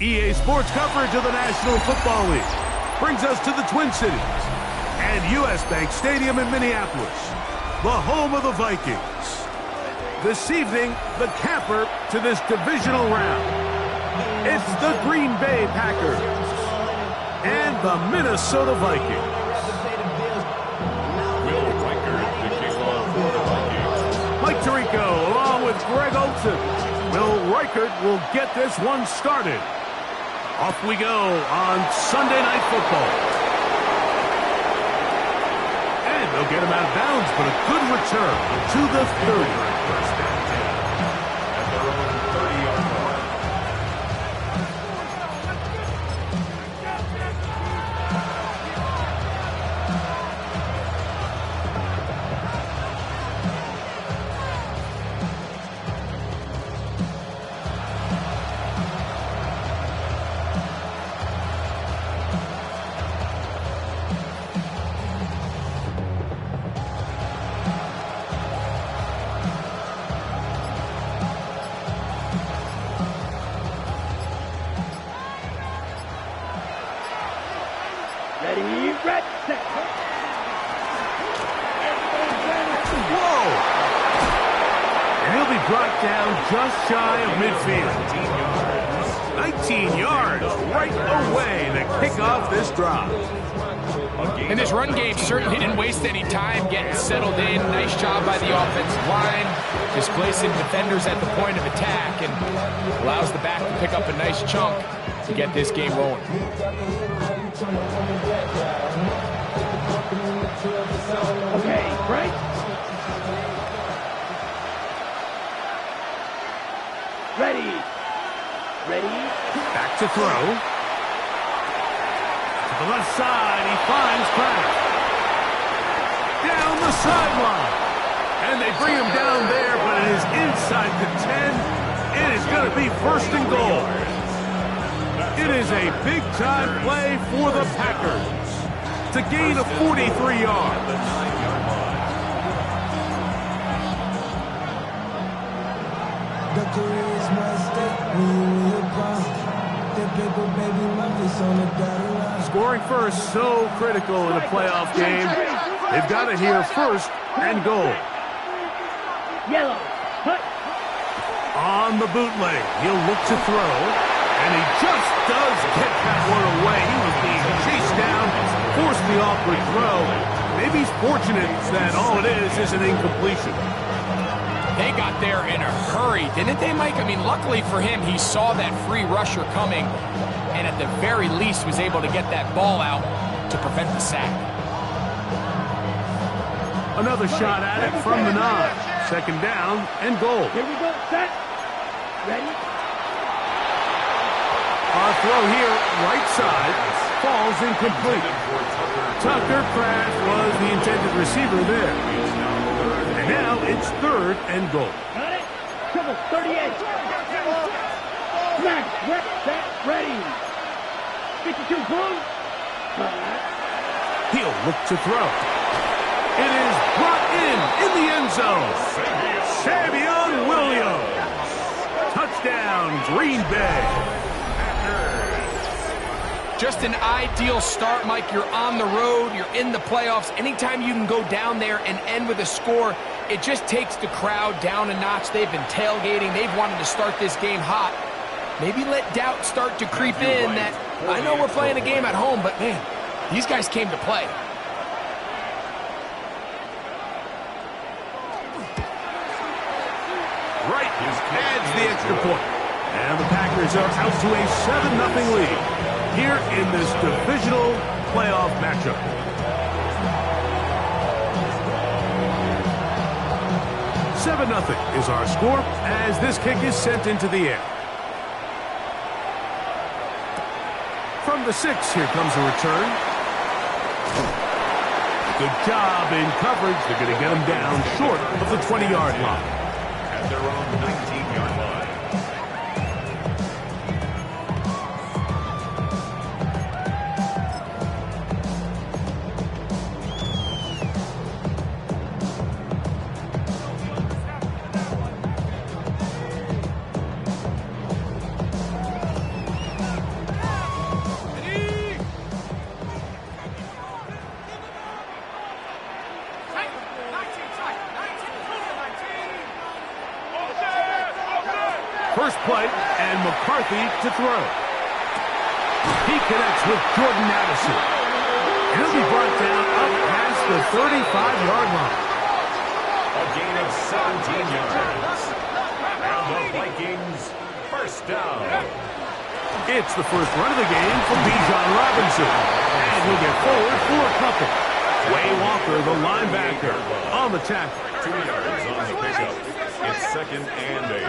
EA Sports coverage of the National Football League brings us to the Twin Cities and U.S. Bank Stadium in Minneapolis, the home of the Vikings. This evening, the capper to this divisional round. It's the Green Bay Packers and the Minnesota Vikings. Mike Tirico along with Greg Olsen. Will Reichert will get this one started. Off we go on Sunday Night Football. And they'll get him out of bounds, but a good return to the 30. First down 10 at their own 30-yard line. Brought down just shy of midfield. 19 yards right away to kick off this drive. And this run game certainly didn't waste any time getting settled in. Nice job by the offensive line, displacing defenders at the point of attack, and allows the back to pick up a nice chunk to get this game rolling. Okay, right? Ready. Back to throw. To the left side, he finds Kraft. Down the sideline. And they bring him down there, but it is inside the 10. It is going to be first and goal. It is a big-time play for the Packers to gain a 43 yards. Scoring first, so critical in a playoff game. They've got it here first and goal. Yellow. On the bootleg, he'll look to throw, and he just does get that one away. He was being chased down, forced the awkward throw. Maybe he's fortunate that all it is an incompletion. They got there in a hurry, didn't they, Mike? I mean, luckily for him, he saw that free rusher coming, and at the very least was able to get that ball out to prevent the sack. Another shot at it from the 9. Second down and goal. Here we go, set. Ready? Our throw here, right side, falls incomplete. Tucker Kraft was the intended receiver there. And now it's third and goal. Got it. Triple 38. Smash. Set. Ready. 52 boom. He'll look to throw. It is brought in the end zone. Savion Williams. Touchdown, Green Bay. Just an ideal start, Mike. You're on the road. You're in the playoffs. Anytime you can go down there and end with a score, it just takes the crowd down a notch. They've been tailgating. They've wanted to start this game hot. Maybe let doubt start to creep in that, I know we're playing a game at home, but, man, these guys came to play. Right adds the extra point. And the Packers are out to a 7-0 lead here in this divisional playoff matchup. Seven 7-0 is our score as this kick is sent into the air. From the 6, here comes a return. Good job in coverage. They're going to get him down short of the 20-yard line. At their own 19-yard line. McCarthy to throw. He connects with Jordan Addison. He'll be brought down up past the 35-yard line. A gain of 17 yards. And the Vikings first down. It's the first run of the game for Bijan Robinson. And he'll get forward for a couple. Way Walker, the linebacker, on the tackle. 2 yards on the pickup. It's 2nd and 8.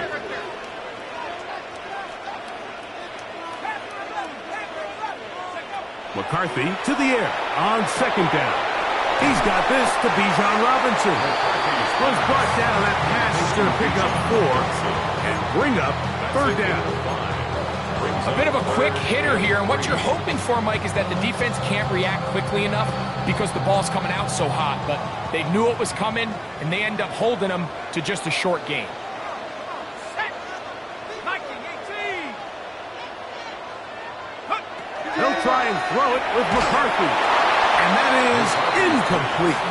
McCarthy to the air on 2nd down. He's got this to Bijan Robinson. Was brought down. That pass is going to pick up 4 and bring up 3rd down. A bit of a quick hitter here, and what you're hoping for, Mike, is that the defense can't react quickly enough because the ball's coming out so hot. But they knew it was coming, and they end up holding them to just a short gain. They'll try and throw it with McCarthy. And that is incomplete.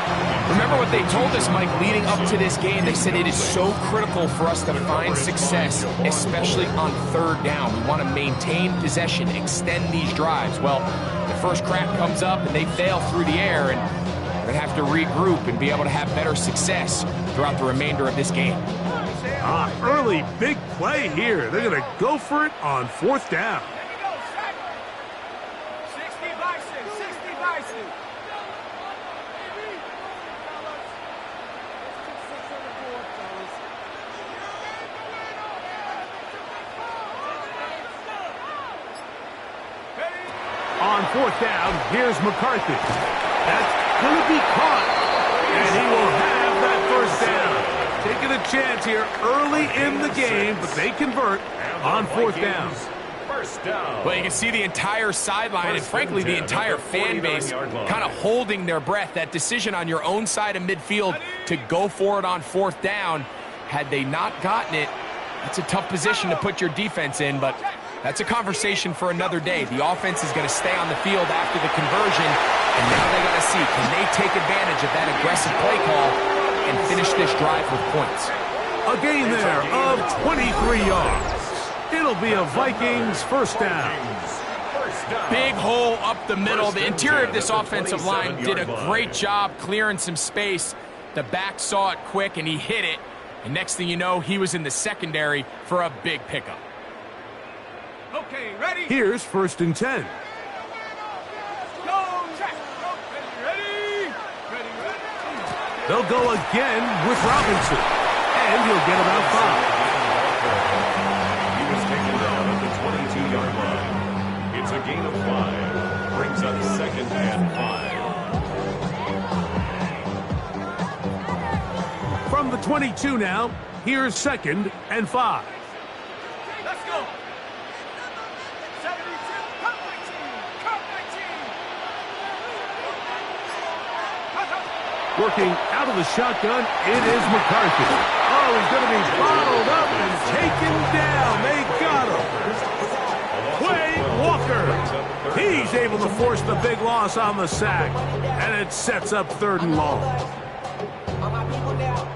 Remember what they told us, Mike, leading up to this game. They said it is so critical for us to find success, especially on 3rd down. We want to maintain possession, extend these drives. Well, the first crack comes up and they fail through the air, and we're going to have to regroup and be able to have better success throughout the remainder of this game. Early big play here. They're going to go for it on 4th down. On 4th down, here's McCarthy. That's going to be caught. And he will have that 1st down. Taking a chance here early in the game, but they convert on 4th down. First down. Well, you can see the entire sideline and, frankly, the entire fan base kind of holding their breath. That decision on your own side of midfield to go for it on 4th down, had they not gotten it, that's a tough position to put your defense in, but that's a conversation for another day. The offense is going to stay on the field after the conversion, and now they got to see, can they take advantage of that aggressive play call and finish this drive with points? A gain there of 23 yards. It'll be a Vikings first down. Big hole up the middle. The interior of this offensive line did a great job clearing some space. The back saw it quick, and he hit it. And next thing you know, he was in the secondary for a big pickup. Okay, ready? Here's 1st and 10. Go, check. Go, ready? They'll go again with Robinson. And he'll get about 5. He was taken down at the 22-yard line. It's a gain of 5. Brings up 2nd and 5. From the 22 now, here's 2nd and 5. Let's go. 72, cut 19. Working out of the shotgun, it is McCarthy. Oh, he's going to be bottled up and taken down. They got him. Way Walker. He's able to force the big loss on the sack. And it sets up 3rd and long. All my people now,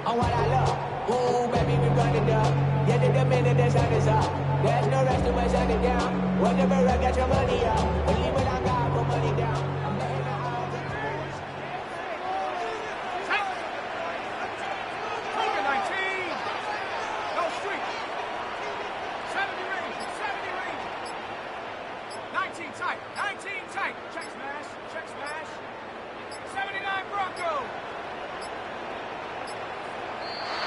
on what I love. Ooh, baby, we run it up. Yeah, the minute the sun is up. There's no rest till we're shutting down. Whenever I get your money up, believe it, I got put money down.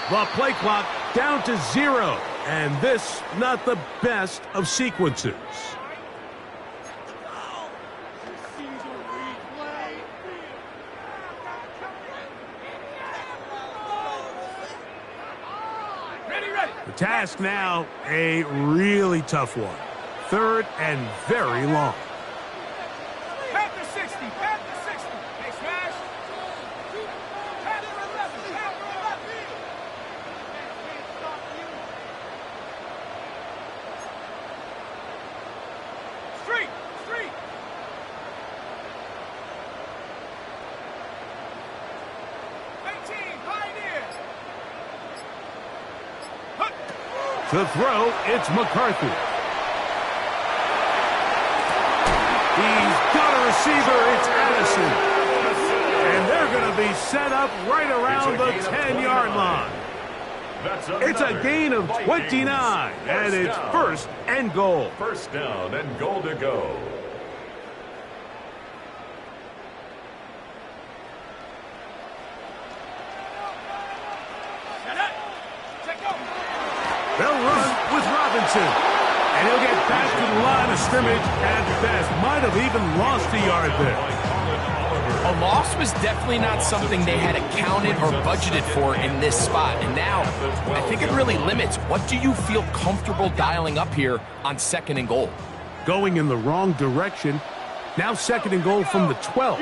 The play clock down to 0. And this, not the best of sequences. The task now, a really tough one. 3rd and very long. Panther 60, Panther 60. Hey, smash. Panther 11, Panther 11. Street, street. Pioneer. To throw, it's McCarthy. He's got a receiver. It's Addison. And they're going to be set up right around the 10-yard line. It's a gain of 29, and it's first and goal. First down and goal to go. They'll run with Robinson. And he'll get back to the line of scrimmage at best. Might have even lost a yard there. A loss was definitely not something they had accounted or budgeted for in this spot. And now, I think it really limits. What do you feel comfortable dialing up here on second and goal? Going in the wrong direction. Now second and goal from the 12.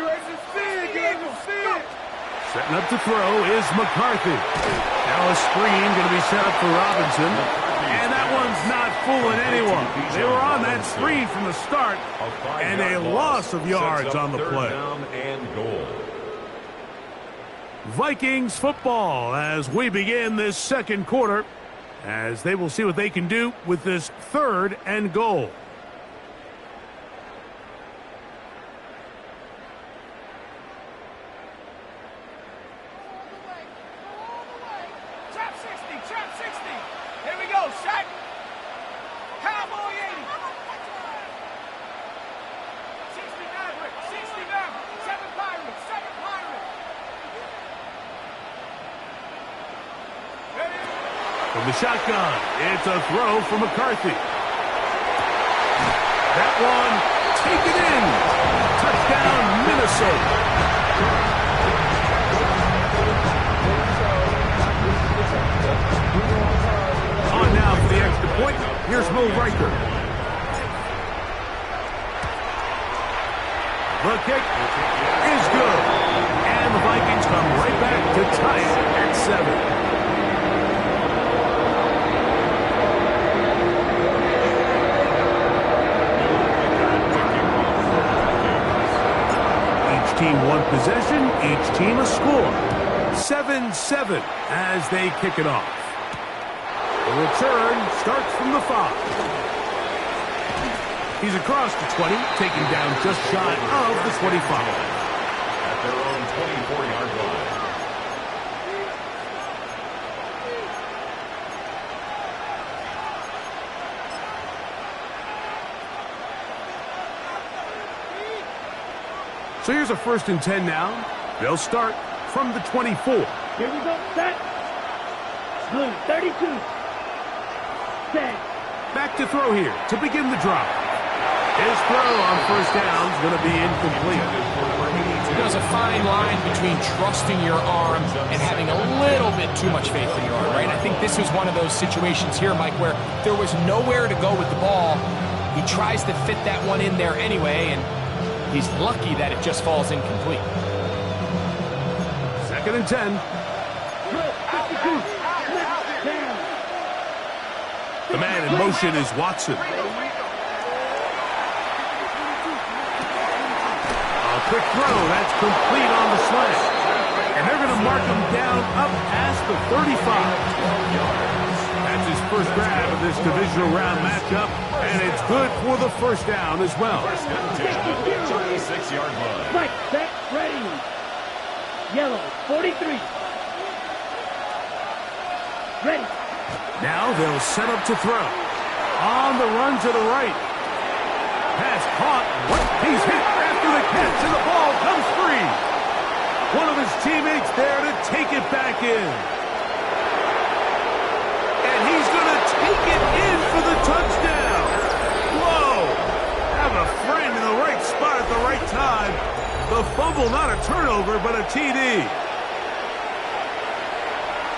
Setting up to throw is McCarthy. Now a screen going to be set up for Robinson. And that one's not fooling anyone. They were on that screen from the start. And a loss of yards on the play. Down and goal. Vikings football as we begin this second quarter. As they will see what they can do with this third and goal. From the shotgun, it's a throw for McCarthy. That one taken in. Touchdown, Minnesota. On now for the extra point. Here's Mo Riker. The kick is good. And the Vikings come right back to tie it at 7. Team one possession, each team a score. 7-7 as they kick it off. The return starts from the 5. He's across the 20, taken down just shy of the 25. At their own 24-yard line. So here's a 1st and 10 now. They'll start from the 24. Here we go, set. Blue, 32. Set. Back to throw here to begin the drive. His throw on first down is going to be incomplete. There's a fine line between trusting your arm and having a little bit too much faith in your arm, right? I think this was one of those situations here, Mike, where there was nowhere to go with the ball. He tries to fit that one in there anyway, and he's lucky that it just falls incomplete. 2nd and 10. The man in motion is Watson. A quick throw. That's complete on the slant. And they're going to mark him down up past the 35. That's his first grab of this divisional round matchup. And it's good for the first down as well. First and 10, 36-yard line. Mike, set, ready. Yellow, 43. Ready. Now they'll set up to throw. On the run to the right. Pass caught. He's hit after the catch, and the ball comes free. One of his teammates there to take it back in. And he's going to take it in for the touchdown. Whoa! Have a friend in the right spot at the right time. The fumble, not a turnover, but a TD.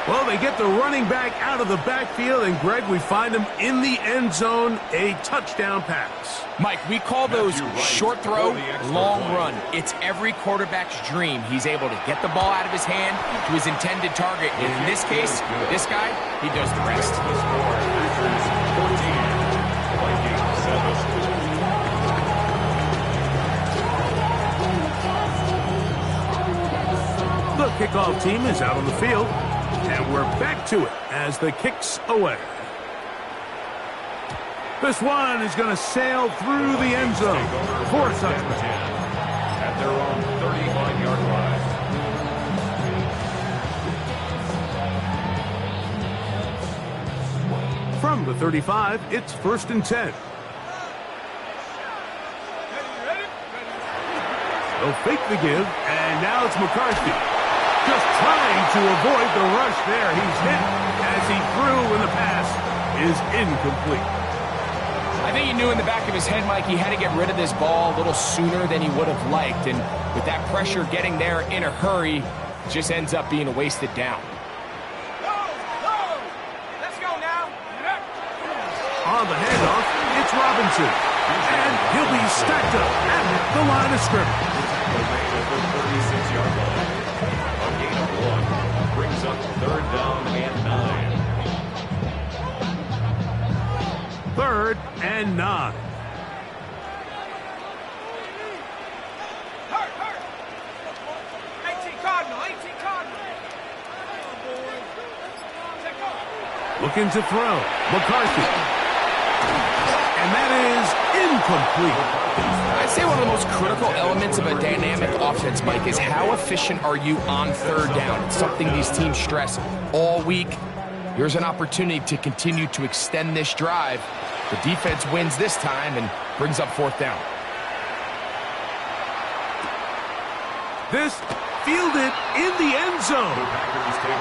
Well, they get the running back out of the backfield, and, Greg, we find him in the end zone, a touchdown pass. Mike, we call those short throw, long run. It's every quarterback's dream. He's able to get the ball out of his hand to his intended target. And in this case, this guy, he does the rest. The kickoff team is out on the field. And we're back to it as the kick's away. This one is going to sail through the end zone for a touchdown. At their own 35-yard line. From the 35, it's 1st and 10. They'll fake the give, and now it's McCarthy. Just trying to avoid the rush there. He's hit as he threw, and the pass is incomplete. I think he knew in the back of his head, Mike, he had to get rid of this ball a little sooner than he would have liked. And with that pressure getting there in a hurry, it just ends up being a wasted down. Let's go now. On the handoff, it's Robinson. And he'll be stacked up at the line of scrimmage. The 36-yard line. A gain of 1 brings up 3rd down and 9. 3rd and 9. Hurt. 18 Cardinal. Take off. Looking to throw. McCarthy. And that is incomplete. I'd say one of the most critical elements of a dynamic offense, Mike, is how efficient are you on 3rd down? It's something these teams stress all week. Here's an opportunity to continue to extend this drive. The defense wins this time and brings up 4th down. This fielded in the end zone.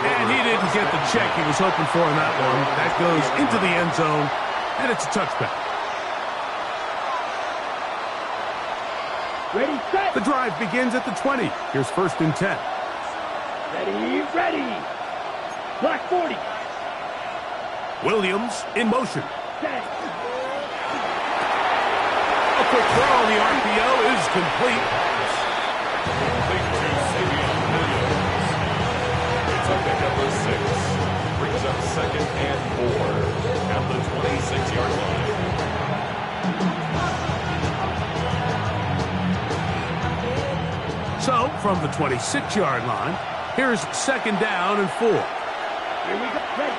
And he didn't get the check he was hoping for in that one. That goes into the end zone, and it's a touchback. Ready, set. The drive begins at the 20. Here's 1st and 10. Ready. Black 40. Williams in motion. Set. A quick throw on the RPO is complete. Complete to Savion Williams. It's a pickup of 6. Brings up 2nd and 4 at the 26-yard line. So, from the 26-yard line, here's 2nd down and 4. Here we go. Ready.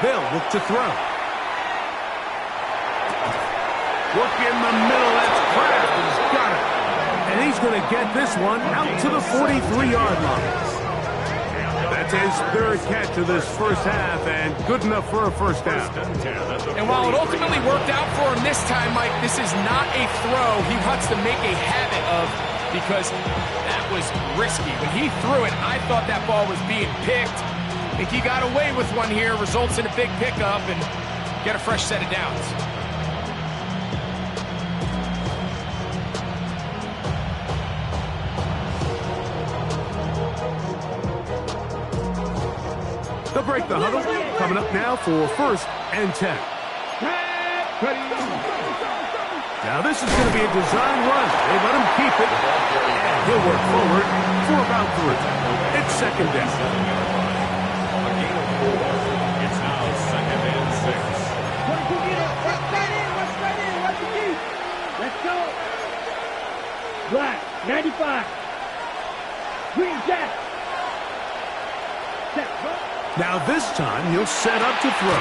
They'll look to throw. Look in the middle. That's Kraft. He's got it. And he's going to get this one out to the 43-yard line. That's his 3rd catch of this first half, and good enough for a 1st down. And while it ultimately worked out for him this time, Mike, this is not a throw he wants to make a habit of, because that was risky. When he threw it, I thought that ball was being picked. I think he got away with one here, results in a big pickup, and get a fresh set of downs. They'll break the huddle. Coming up now for 1st and 10. Now this is going to be a design run. They let him keep it, and he'll work forward for about 3. It's 2nd down. A gain of 4. It's now 2nd and 6. Let's go. Black 95. Green Jack. Set. Now this time he'll set up to throw.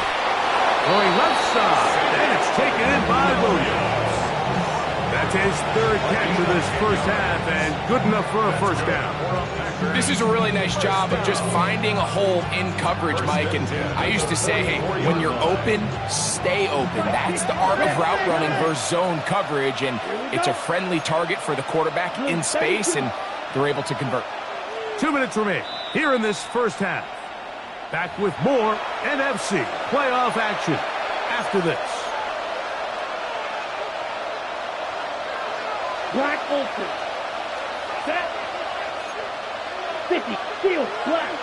Going left side, and it's taken in by Williams. That's his 3rd catch of this first half, and good enough for a 1st down. This is a really nice job of just finding a hole in coverage, Mike. And I used to say, hey, when you're open, stay open. That's the art of route running versus zone coverage, and it's a friendly target for the quarterback in space, and they're able to convert. 2 minutes remain here in this first half. Back with more NFC playoff action after this. Black Ultra. Set. 50. Steal. Black.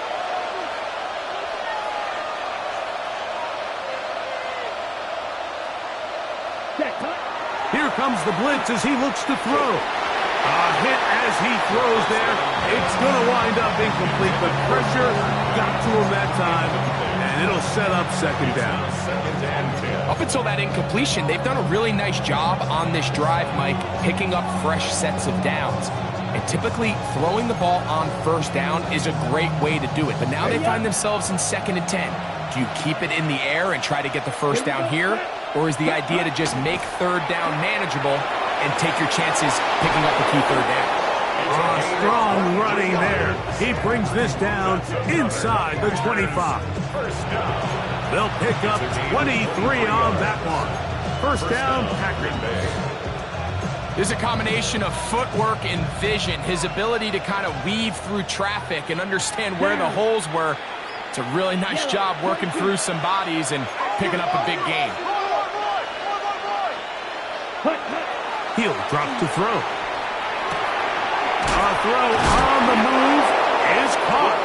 Set. Here comes the blitz as he looks to throw. A hit as he throws there. It's going to wind up incomplete, but pressure got to him that time, and it'll set up 2nd down. 2nd and 10. Up until that incompletion, they've done a really nice job on this drive, Mike, picking up fresh sets of downs. And typically, throwing the ball on 1st down is a great way to do it. But now they find themselves in 2nd and 10. Do you keep it in the air and try to get the 1st down here? or is the idea to just make third down manageable and take your chances picking up a key third down? Strong running there. He brings this down inside the 25. They'll pick up 23 on that one. First down, Packers. There's a combination of footwork and vision, his ability to kind of weave through traffic and understand where the holes were. It's a really nice job working through some bodies and picking up a big gain. He'll drop to throw. A throw on the move is caught.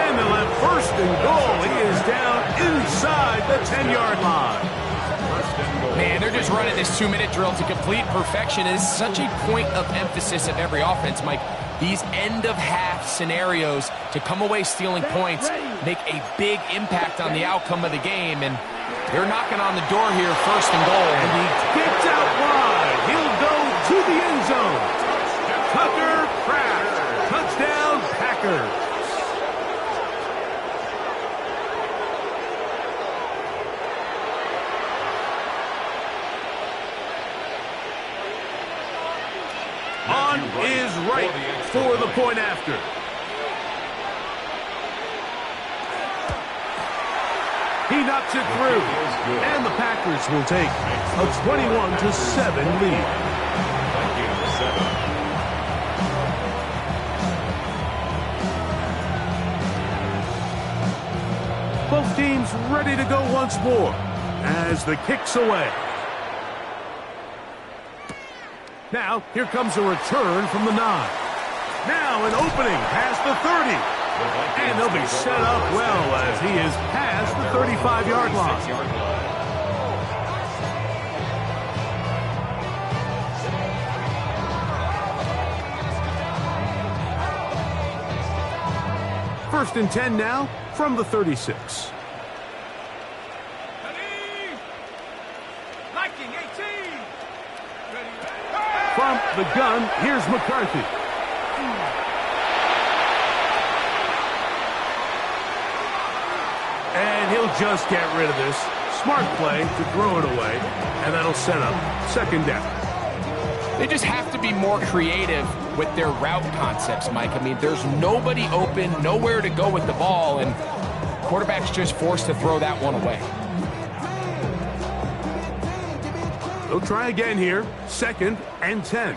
And they'll have first and goal. He is down inside the 10-yard line. Man, they're just running this 2-minute drill to complete perfection. It is such a point of emphasis of every offense, Mike. These end-of-half scenarios to come away stealing points make a big impact on the outcome of the game, and they're knocking on the door here, first and goal. And he gets out wide. He'll go to the end zone. Tucker Kraft. Touchdown, Packers. On is right for the point after. He knocks it through, and the Packers will take a 21-7 lead. Both teams ready to go once more as the kick's away. Now, here comes a return from the 9. Now an opening past the 30. And they'll be set up well as he is past the 35-yard line. First and 10 now from the 36. From the gun, here's McCarthy. And he'll just get rid of this. Smart play to throw it away, and that'll set up second down. They just have to be more creative with their route concepts, Mike. I mean, there's nobody open, nowhere to go with the ball, and quarterback's just forced to throw that one away. They'll try again here. Second and 10.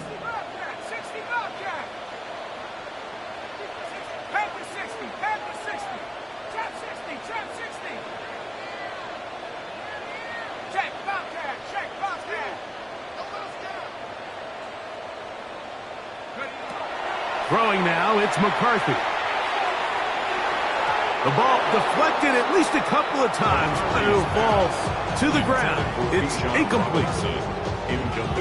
Throwing now, it's McCarthy. The ball deflected at least a couple of times, but it'll fall to the ground. It's incomplete.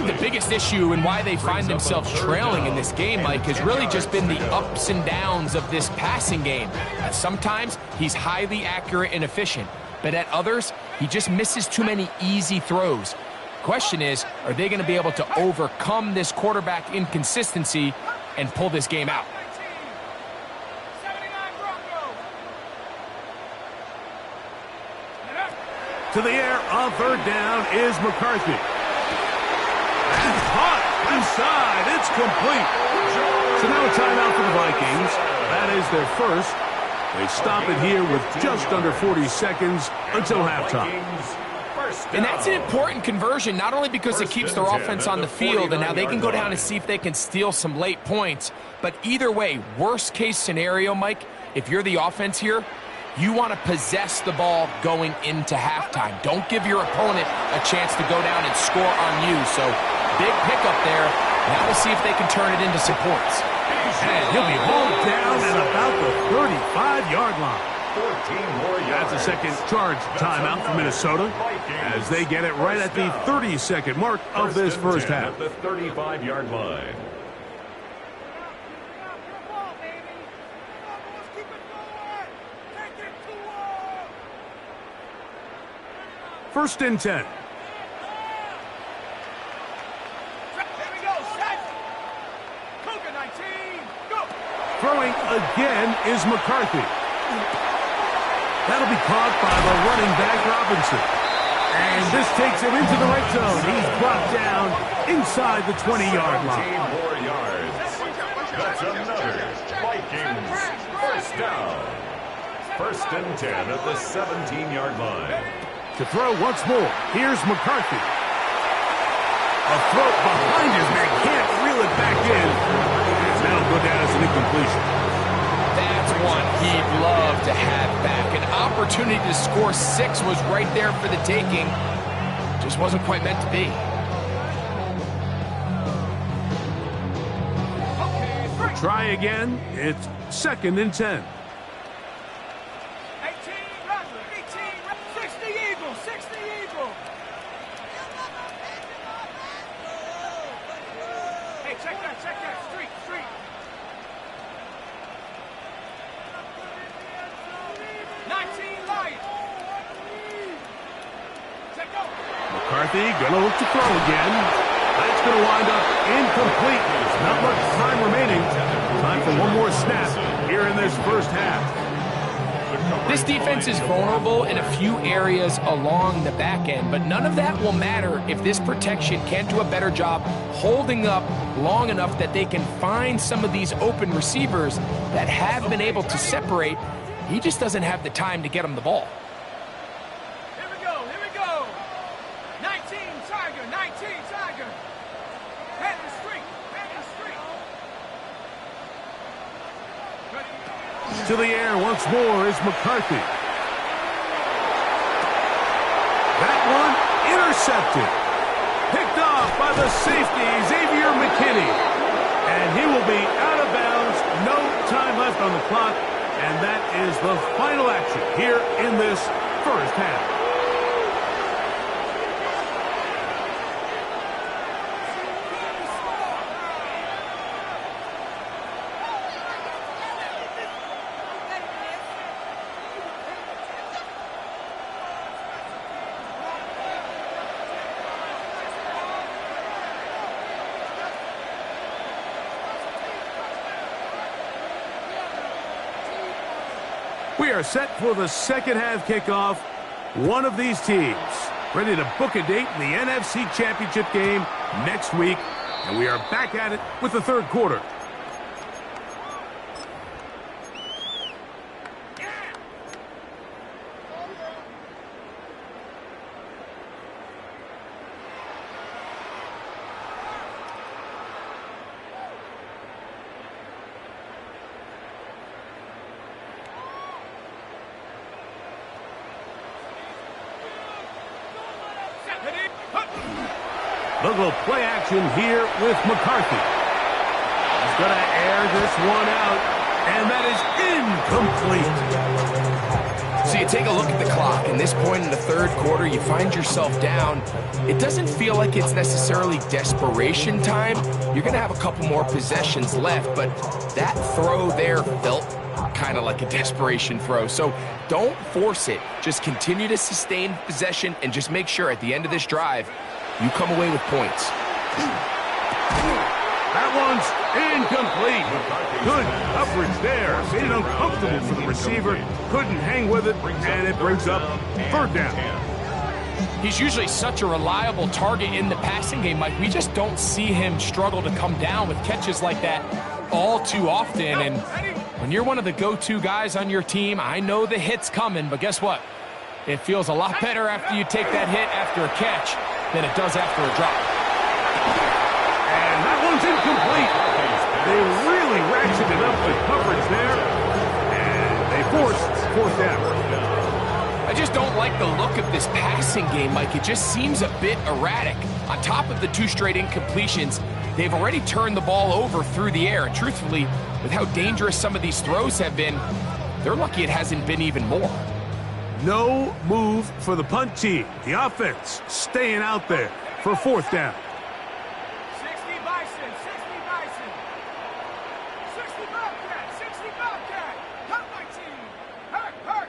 The biggest issue and why they find themselves trailing in this game, Mike, has really just been the ups and downs of this passing game. Sometimes he's highly accurate and efficient, but at others, he just misses too many easy throws. Question is, are they going to be able to overcome this quarterback inconsistency and pull this game out? To the air on third down is McCarthy. And caught inside. It's complete. So now a timeout for the Vikings. That is their first. They stop it here with just under 40 seconds until halftime. And that's an important conversion, not only because it keeps their offense on the field, and now they can go down and see if they can steal some late points. But either way, worst case scenario, Mike, if you're the offense here, you want to possess the ball going into halftime. Don't give your opponent a chance to go down and score on you. So big pickup there. Now we'll see if they can turn it into some points. And he'll be hauled down at about the 35-yard line. That's a second charge timeout for Minnesota as they get it right at the 30-second mark of this first half. The 35-yard line. First and 10. Throwing again is McCarthy. That'll be caught by the running back Robinson. And this takes him into the red zone. He's brought down inside the 20-yard line. 17 more yards. That's another Vikings first down. First and 10 at the 17-yard line. To throw once more, here's McCarthy. A throw behind his man, can't reel it back in. And that'll go down as an incompletion. That's one he'd love to have back. An opportunity to score 6 was right there for the taking. Just wasn't quite meant to be. Try again. It's 2nd and 10. 60 Eagles, 60 Eagles. Hey, check that, street. 19 Lions. Check go. McCarthy gonna look to throw again. That's gonna wind up incomplete. Not much time remaining. Time for one more snap here in this first half. This defense is vulnerable in a few areas along the back end, but none of that will matter if this protection can't do a better job holding up long enough that they can find some of these open receivers that have been able to separate. He just doesn't have the time to get them the ball. Here we go. 19 Tiger. Head the street. To the air once more is McCarthy. That one intercepted. Picked off by the safety, Xavier McKinney. And he will be out of bounds. No time left on the clock. And that is the final action here in this first half. We are set for the second half kickoff. One of these teams ready to book a date in the NFC Championship game next week. And we are back at it with the third quarter. A little play action here with McCarthy. He's going to air this one out, and that is incomplete. So you take a look at the clock, and this point in the third quarter, you find yourself down. It doesn't feel like it's necessarily desperation time. You're going to have a couple more possessions left, but that throw there felt kind of like a desperation throw. So don't force it. Just continue to sustain possession and just make sure at the end of this drive, you come away with points. That one's incomplete. Good coverage there. Made it uncomfortable for the receiver. Couldn't hang with it, and it brings up third down. He's usually such a reliable target in the passing game, Mike. We just don't see him struggle to come down with catches like that all too often. And when you're one of the go-to guys on your team, I know the hit's coming, but guess what? It feels a lot better after you take that hit after a catch than it does after a drop. And that one's incomplete. They really ratcheted up the coverage there, and they forced fourth down. I just don't like the look of this passing game, Mike. It just seems a bit erratic. On top of the 2 straight incompletions, they've already turned the ball over through the air. And truthfully, with how dangerous some of these throws have been, they're lucky it hasn't been even more. No move for the punt team. The offense staying out there for fourth down. 60 Bison, 60 Bison. 60 Bobcat, 60 Bobcat. Hurt my team. Hurt.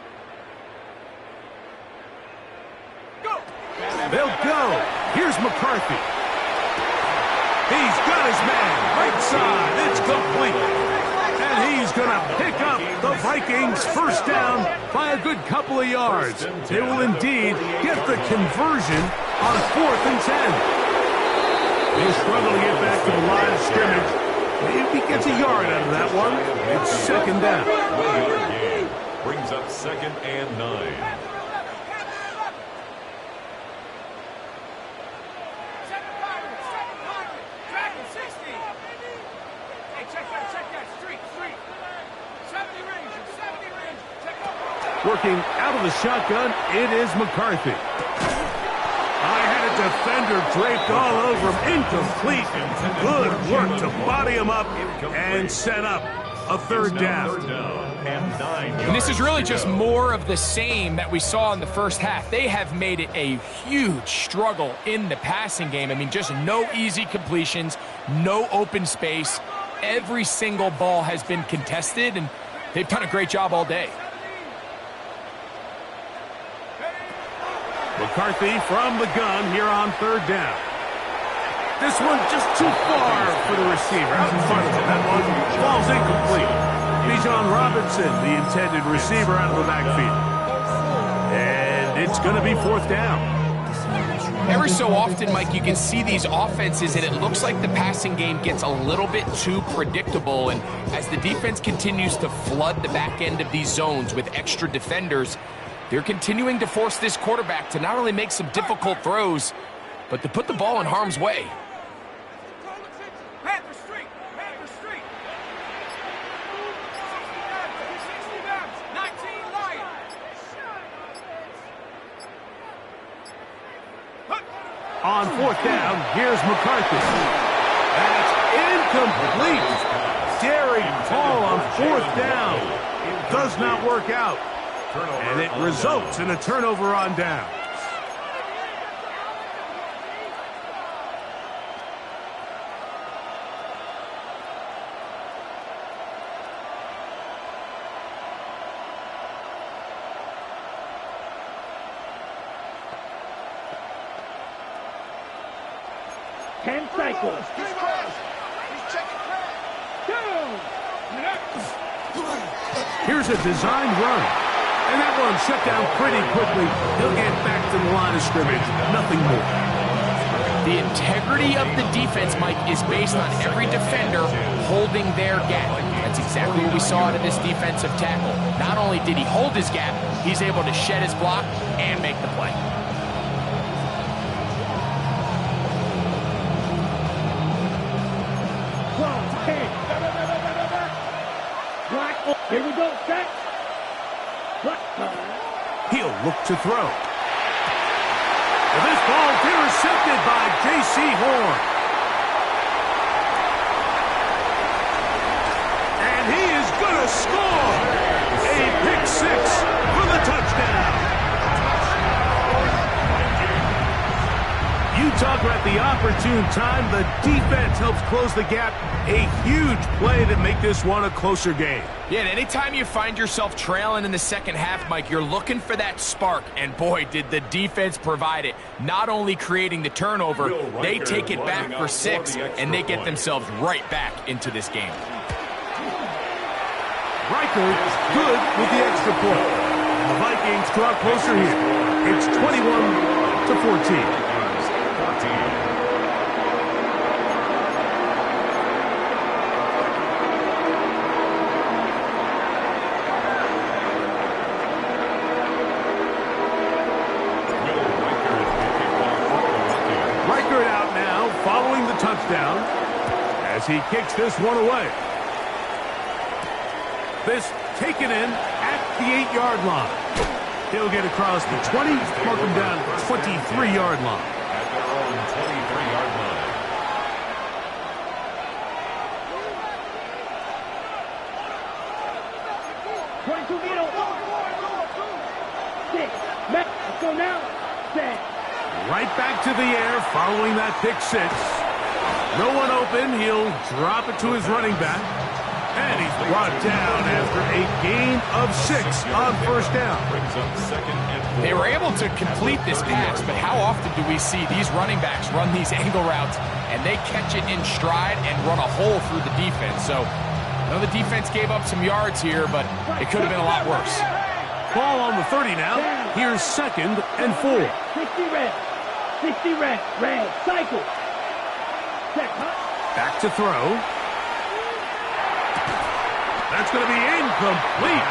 Go. They'll go. Here's McCarthy. He's got his man. Right side. It's complete. And he's going to pick up the Vikings first down by a good couple of yards. They will indeed get the conversion on 4th and 10. They struggle to get back to the line of scrimmage. Maybe he gets a yard out of that one. It's 2nd down. Brings up 2nd and 9. Working out of the shotgun, it is McCarthy. I had a defender draped all over him. Incomplete. Good work to body him up and set up a 3rd down. And this is really just more of the same that we saw in the first half. They have made it a huge struggle in the passing game. I mean, just no easy completions, no open space. Every single ball has been contested, and they've done a great job all day. McCarthy from the gun here on 3rd down. This one just too far for the receiver. Out in front of him. That one falls incomplete. Bijan Robinson, the intended receiver, out of the backfield. And it's going to be 4th down. Every so often, Mike, you can see these offenses, and it looks like the passing game gets a little bit too predictable. And as the defense continues to flood the back end of these zones with extra defenders, they're continuing to force this quarterback to not only make some difficult throws, but to put the ball in harm's way. Panther Street! Panther Street! 60 yards, 19 Lions! On 4th down, here's McCarthy. That's incomplete. Derek Hall on 4th down. Does not work out. And it results in a turnover on down. Ten cycles. Here's a design run. And that one shut down pretty quickly. He'll get back to the line of scrimmage. Nothing more. The integrity of the defense, Mike, is based on every defender holding their gap. That's exactly what we saw out of this defensive tackle. Not only did he hold his gap, he's able to shed his block and make the play. Here we go, set. He'll look to throw. This ball intercepted by J.C. Horn. And he is going to score. A pick 6 for the touchdown. You talk about the opportune time. The defense helps close the gap. A huge play to make this one a closer game. Yeah, and anytime you find yourself trailing in the second half, Mike, you're looking for that spark. And boy, did the defense provide it. Not only creating the turnover, they take it back for 6, and they get themselves right back into this game. Riker good with the extra point. The Vikings draw closer here. It's 21-14. Touchdown as he kicks this one away. This taken in at the 8-yard line. He'll get across the 20, mark him down at the 23-yard line. At their own 23-yard line. Let's go now. Set. Right back to the air following that pick 6. No one open. He'll drop it to his running back. And he's brought down after a gain of 6 on first down. Brings up 2nd and 4. They were able to complete this pass, but how often do we see these running backs run these angle routes and they catch it in stride and run a hole through the defense? So Well, the defense gave up some yards here, but it could have been a lot worse. Ball on the 30 now. Here's 2nd and 4. 60 red. 60 red. Red. Cycle. Check. Back to throw. That's going to be incomplete.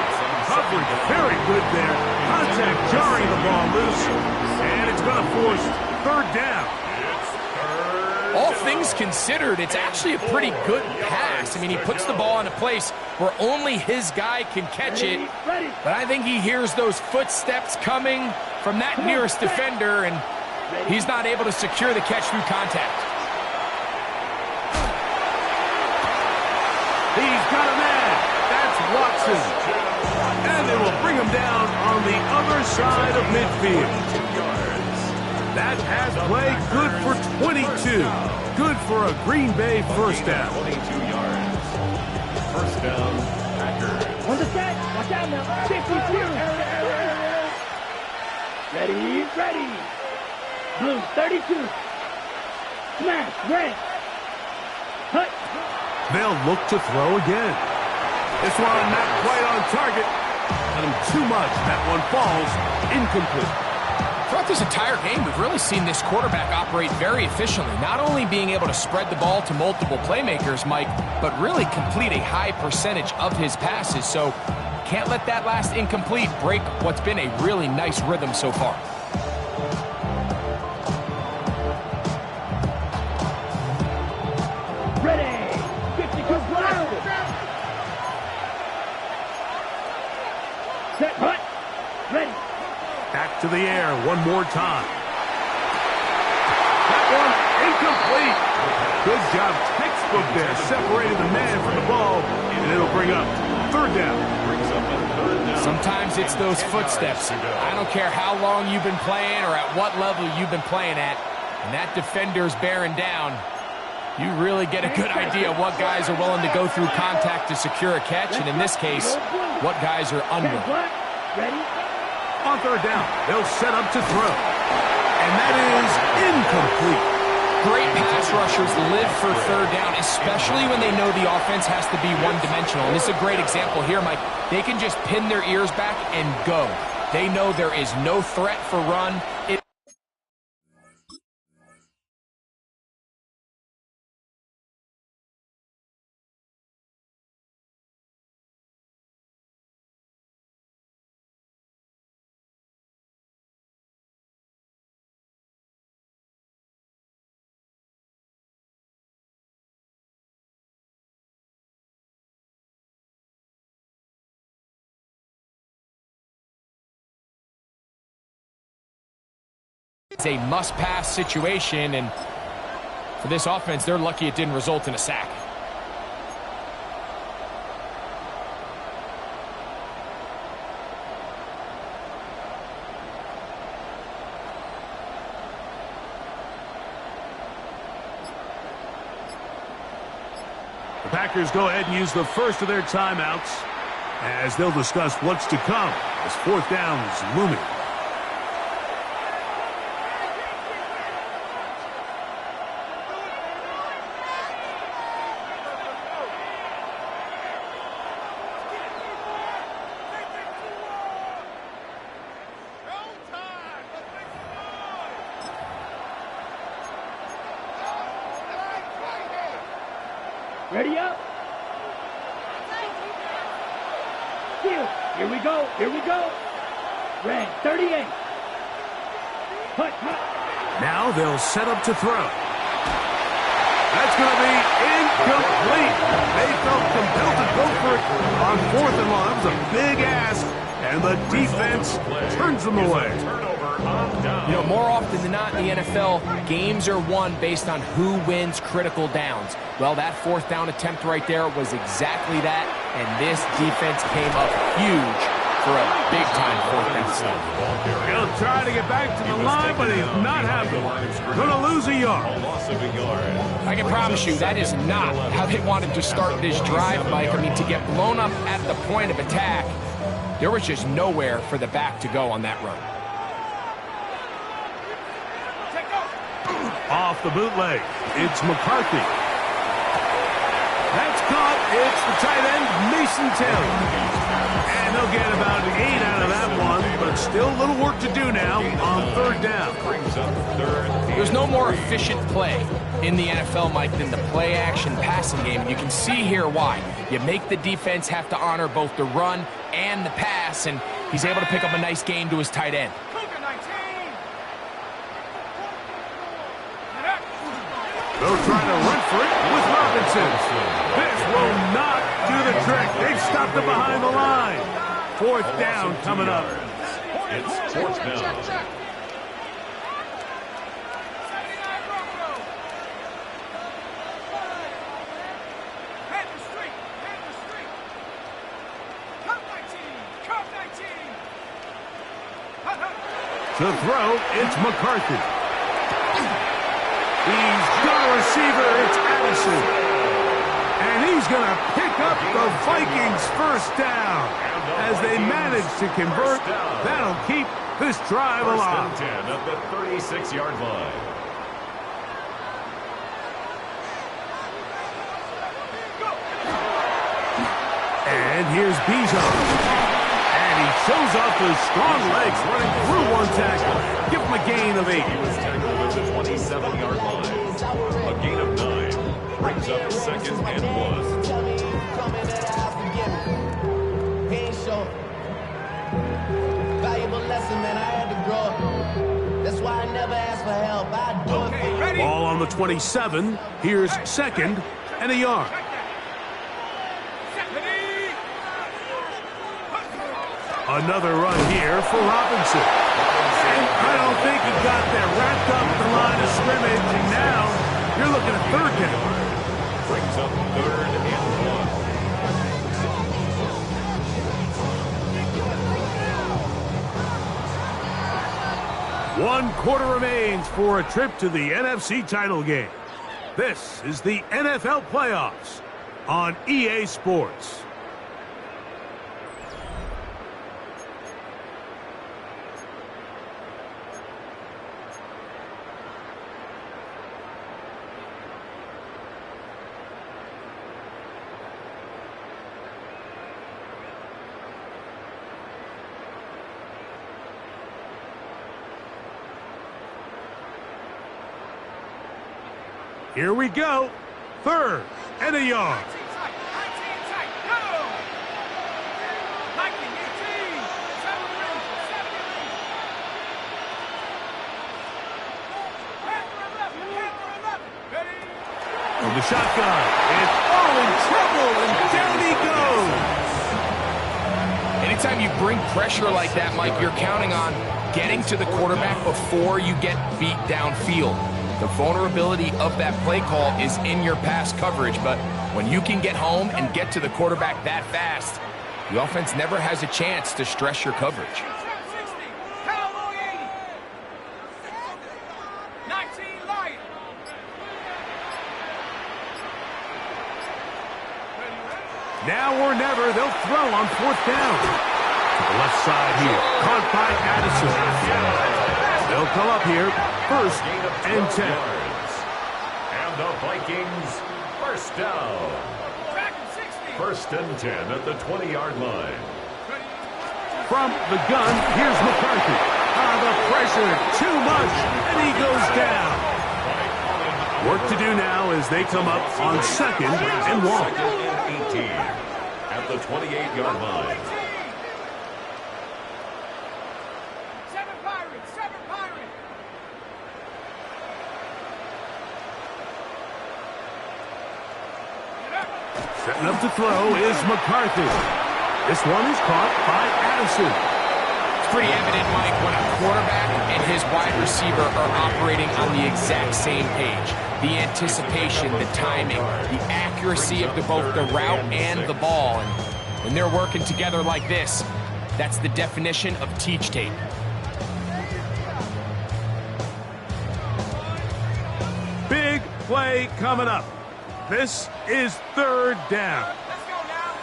Coverage very good there. Contact jarring the ball loose. And it's going to force 3rd down. All things considered, it's actually a pretty good pass. I mean, he puts the ball in a place where only his guy can catch it. But I think he hears those footsteps coming from that nearest defender, and he's not able to secure the catch through contact. He's got a man. That's Watson. And they will bring him down on the other side of midfield. That pass play good for 22. Good for a Green Bay first down. 22 yards. First down, Packers. On the set. Watch out now. 52. Ready. Blue, 32. Smash. Red. Hut. They'll look to throw again. This one not quite on target. Got him too much. That one falls incomplete. Throughout this entire game, we've really seen this quarterback operate very efficiently, not only being able to spread the ball to multiple playmakers, Mike, but really complete a high percentage of his passes. So can't let that last incomplete break what's been a really nice rhythm so far. Ready. 52 blast. Set. Hut. Ready. Back to the air one more time. That one incomplete. Good job, textbook there, separating the man from the ball, and it'll bring up 3rd down. Sometimes it's those footsteps. I don't care how long you've been playing or at what level you've been playing at, and that defender's bearing down. You really get a good idea of what guys are willing to go through contact to secure a catch, and in this case, what guys are unwilling. Ready. On 3rd down, they'll set up to throw. And that is incomplete. Great pass rushers live for 3rd down, especially when they know the offense has to be one-dimensional. And this is a great example here, Mike. They can just pin their ears back and go. They know there is no threat for run. It's a must-pass situation, and for this offense, they're lucky it didn't result in a sack. The Packers go ahead and use the first of their timeouts as they'll discuss what's to come as 4th down is looming. Ready up. Here we go. Here we go. Red, 38. Hut. Now they'll set up to throw. That's going to be incomplete. They felt compelled to go for it on 4th and long. That was a big ask, and the defense turns them away. You know, more often than not in the NFL, games are won based on who wins critical downs. Well, that 4th down attempt right there was exactly that, and this defense came up huge for a big-time 4th down stop. He'll try to get back to the line, but he's not having it. Going to lose a yard. I can promise you that is not how they wanted to start this drive, Mike. I mean, to get blown up at the point of attack, there was just nowhere for the back to go on that run. Off the bootleg, it's McCarthy. That's caught. It's the tight end, Mason Taylor. And they'll get about 8 out of that one, but still a little work to do now on third down. There's no more efficient play in the NFL, Mike, than the play-action passing game. And you can see here why. You make the defense have to honor both the run and the pass, and he's able to pick up a nice gain to his tight end. They'll try to run for it with Robinson. This will not do the trick. They've stopped it behind the line. Fourth down coming up. It's fourth down. To throw, it's McCarthy. He's got a receiver, it's Addison. And he's going to pick up the Vikings' first down. As they manage to convert, that'll keep this drive alive. First and 10 at the 36-yard line. And here's Bijan. And he shows off his strong legs running through one tackle. Give him a gain of 8. He was tackled at the 27-yard line. A gain of 9 brings up second and 1. Tell me if you come into the house to get me. He ain't sure. Valuable lesson, man. I had to grow up. That's why I never ask for help. I do it for you. Ball on the 27. Here's second and a yard. Another run here for Robinson. And I don't think he got that wrapped up the line of scrimmage, and now you're looking at third down. Brings up third and 1. 1 quarter remains for a trip to the NFC title game. This is the NFL playoffs on EA Sports. Here we go. Third and a yard. From the shotgun. It's all in trouble, and down he goes. Anytime you bring pressure like that, Mike, you're counting on getting to the quarterback before you get beat downfield. The vulnerability of that play call is in your pass coverage, but when you can get home and get to the quarterback that fast, the offense never has a chance to stress your coverage. Now or never, they'll throw on fourth down. To the left side here, caught by Addison. They'll come up here, first and 10. And the Vikings, first down. First and 10 at the 20-yard line. From the gun, here's McCarthy. The pressure, too much, and he goes down. Work to do now as they come up on second and 1. 18 at the 28-yard line. Setting up to throw is McCarthy. This one is caught by Addison. It's pretty evident, Mike, when a quarterback and his wide receiver are operating on the exact same page. The anticipation, the timing, the accuracy of both the route and the ball. And when they're working together like this, that's the definition of teach tape. Big play coming up. This is third down. Let's go now.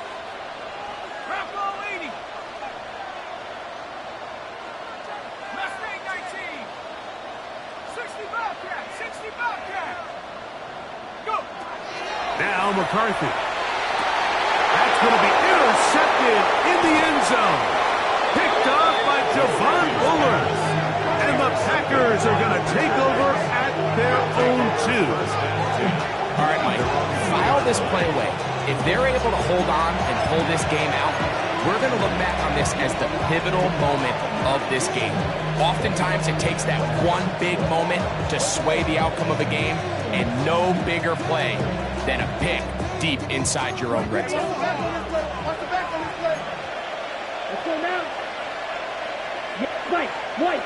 Drop ball 80. Mustang 19. 60 Bobcat. 60 Bobcat. Go. Now McCarthy. going to be intercepted in the end zone. Picked off by Javon Bullard. And the Packers are going to take over at their own 2. All right, Mike, file this play away. If they're able to hold on and pull this game out, we're going to look back on this as the pivotal moment of this game. Oftentimes, it takes that one big moment to sway the outcome of a game, and no bigger play than a pick deep inside your own red zone. Let's go now. White.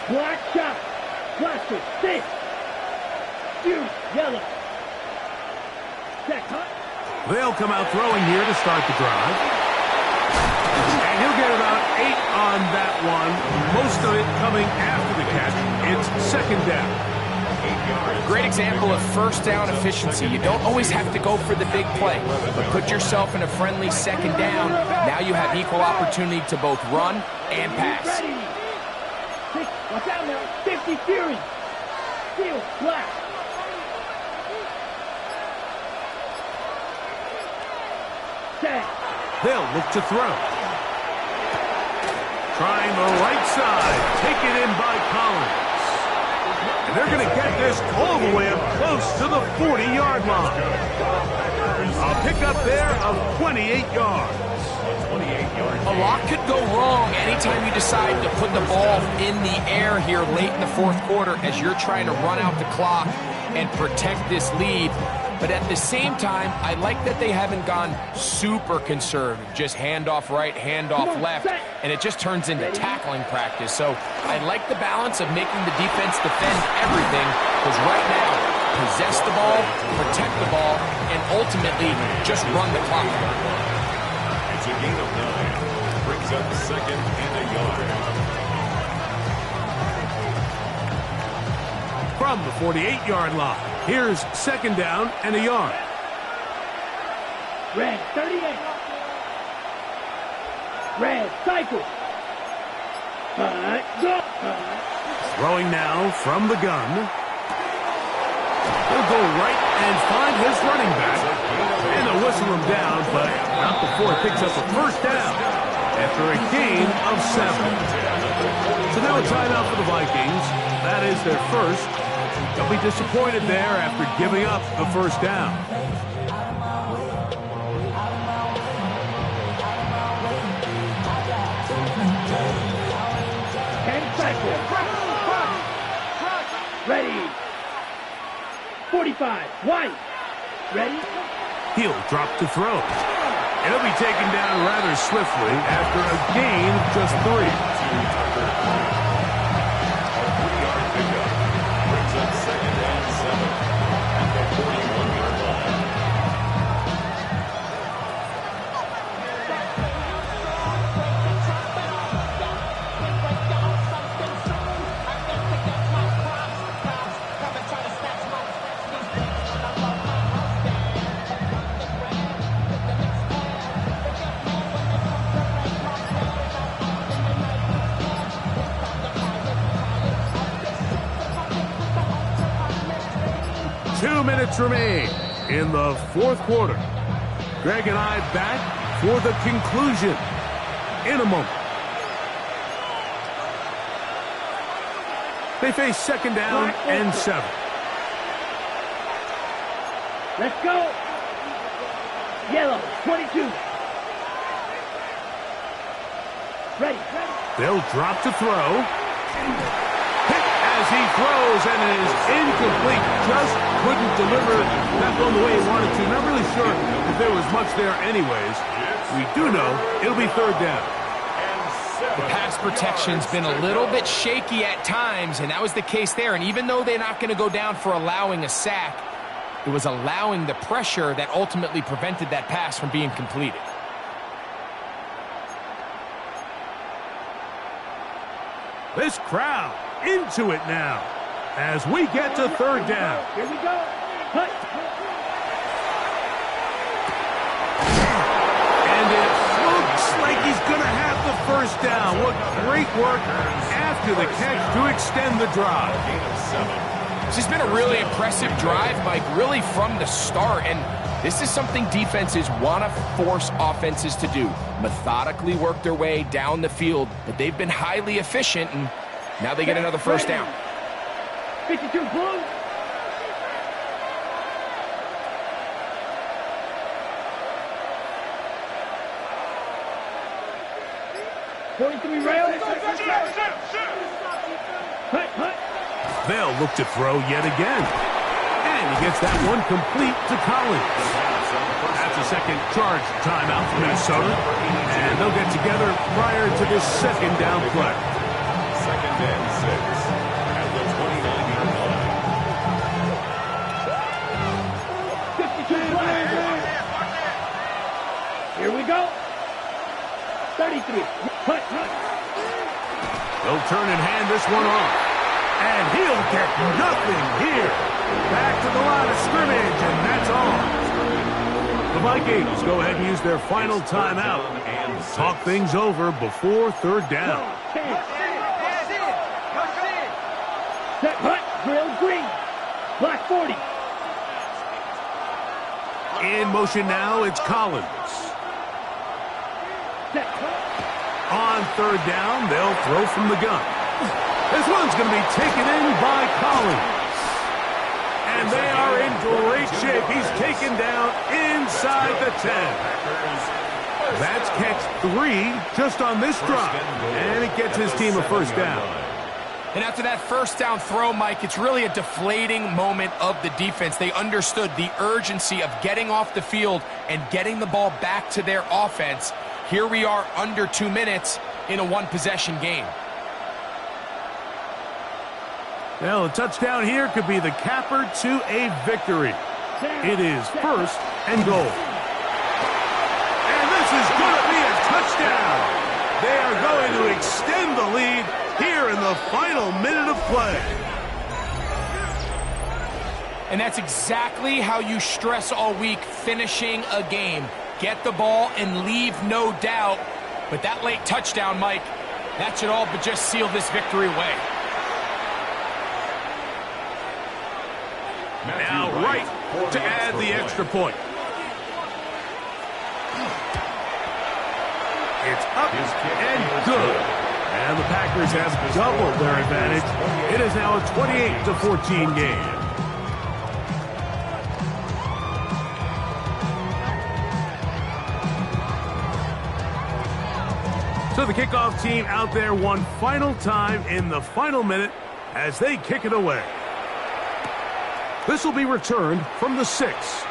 Black shot. Plastic. 6. You. Yellow. Check. They'll come out throwing here to start the drive. And he'll get about 8 on that one. Most of it coming after the catch. It's second down. Great example of first down efficiency. You don't always have to go for the big play, but put yourself in a friendly second down. Now you have equal opportunity to both run and pass. Ready. 6. Watch out now. 50 Fury. Steel. Black. They'll look to throw. Trying the right side. Taken in by Collins. And they're going to get this all the way up close to the 40-yard line. A pickup there of 28 yards. A lot could go wrong anytime you decide to put the ball in the air here late in the fourth quarter as you're trying to run out the clock and protect this lead. But at the same time, I like that they haven't gone super conservative. Just handoff right, handoff left, and it just turns into tackling practice. So I like the balance of making the defense defend everything, because right now, possess the ball, protect the ball, and ultimately just run the clock. It's a gain of 9. Brings up second and a yard. From the 48-yard line, here's second down and a yard. Red, 38. Red, cycle. Go. Throwing now from the gun. He'll go right and find his running back. And they'll whistle him down, but not before it picks up a first down after a gain of 7. So now a timeout for the Vikings. That is their first. They'll be disappointed there after giving up the first down. Ready. 45. White. Ready. He'll drop to throw. And he'll be taken down rather swiftly after a gain of just 3. Second and 7 at the 41-yard line. Remain in the fourth quarter. Greg and I back for the conclusion in a moment. They face second down and 7. Let's go. Yellow, 22. Ready. They'll drop to throw. As he throws, and it is incomplete. Just couldn't deliver that one the way he wanted to. Not really sure if there was much there anyways. We do know it'll be third down. The pass protection's been a little bit shaky at times, and that was the case there. And even though they're not going to go down for allowing a sack, it was allowing the pressure that ultimately prevented that pass from being completed. This crowd into it now as we get to third down. Here we go. Cut. And it looks like he's going to have the first down. What great work after the catch to extend the drive. Gain of 7. This has been a really impressive drive, Mike, really from the start. And this is something defenses want to force offenses to do. Methodically work their way down the field, but they've been highly efficient, and now they get another first down. 52 Blue. Rails. They'll look to throw yet again. And he gets that one complete to Collins. That's a second charge timeout for Minnesota. And they'll get together prior to this second down play. Second and 6 at the 29-yard line. 52 flag. Here we go. 33. They'll turn and hand this one off. And he'll get nothing here. Back to the line of scrimmage, and that's all. The Vikings go ahead and use their final timeout and talk things over before third down. Set hut, drill green. Black 40. In motion now, it's Collins. Set hut. On third down, they'll throw from the gun. This one's going to be taken in by Collins. And they are in great shape. He's taken down inside the 10. That's catch 3 just on this drive. And it gets his team a first down. And after that first down throw, Mike, it's really a deflating moment of the defense. They understood the urgency of getting off the field and getting the ball back to their offense. Here we are under 2 minutes in a one-possession game. Well, a touchdown here could be the capper to a victory. It is first and goal. And this is going to be a touchdown. They are going to extend the lead here in the final minute of play. And that's exactly how you stress all week, finishing a game. Get the ball and leave no doubt. But that late touchdown, Mike, that should all but just seal this victory away. Now right to add the extra point. It's up and good. And the Packers have doubled their advantage. It is now a 28-14 game. So the kickoff team out there one final time in the final minute as they kick it away. This will be returned from the 6.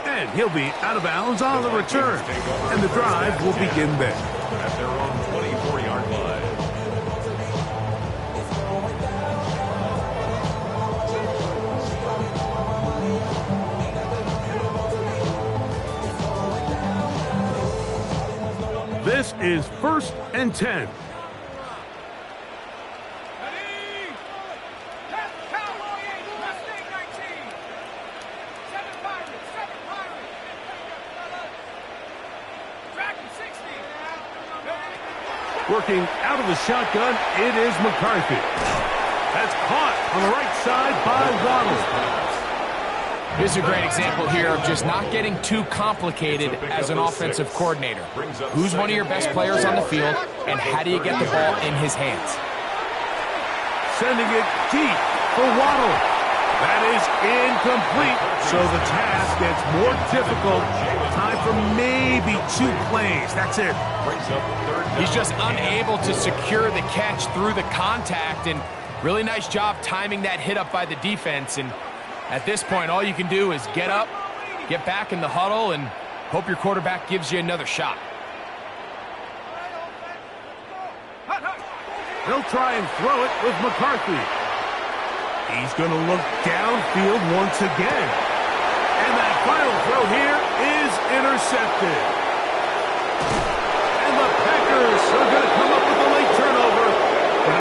And he'll be out of bounds on the return. And the drive will begin there. At their own 24-yard line. This is first and 10. Working out of the shotgun, it is McCarthy. That's caught on the right side by Waddle. Here's a great example here of just not getting too complicated as an offensive coordinator. Who's one of your best players on the field, and how do you get the ball in his hands? Sending it deep for Waddle. That is incomplete, so the task gets more difficult. Time for maybe 2 plays. That's it. He's just unable to secure the catch through the contact, and really nice job timing that hit up by the defense. And at this point, all you can do is get up, get back in the huddle, and hope your quarterback gives you another shot. They'll try and throw it with McCarthy. He's going to look downfield once again. And that final throw here is intercepted. And the Packers are going to come up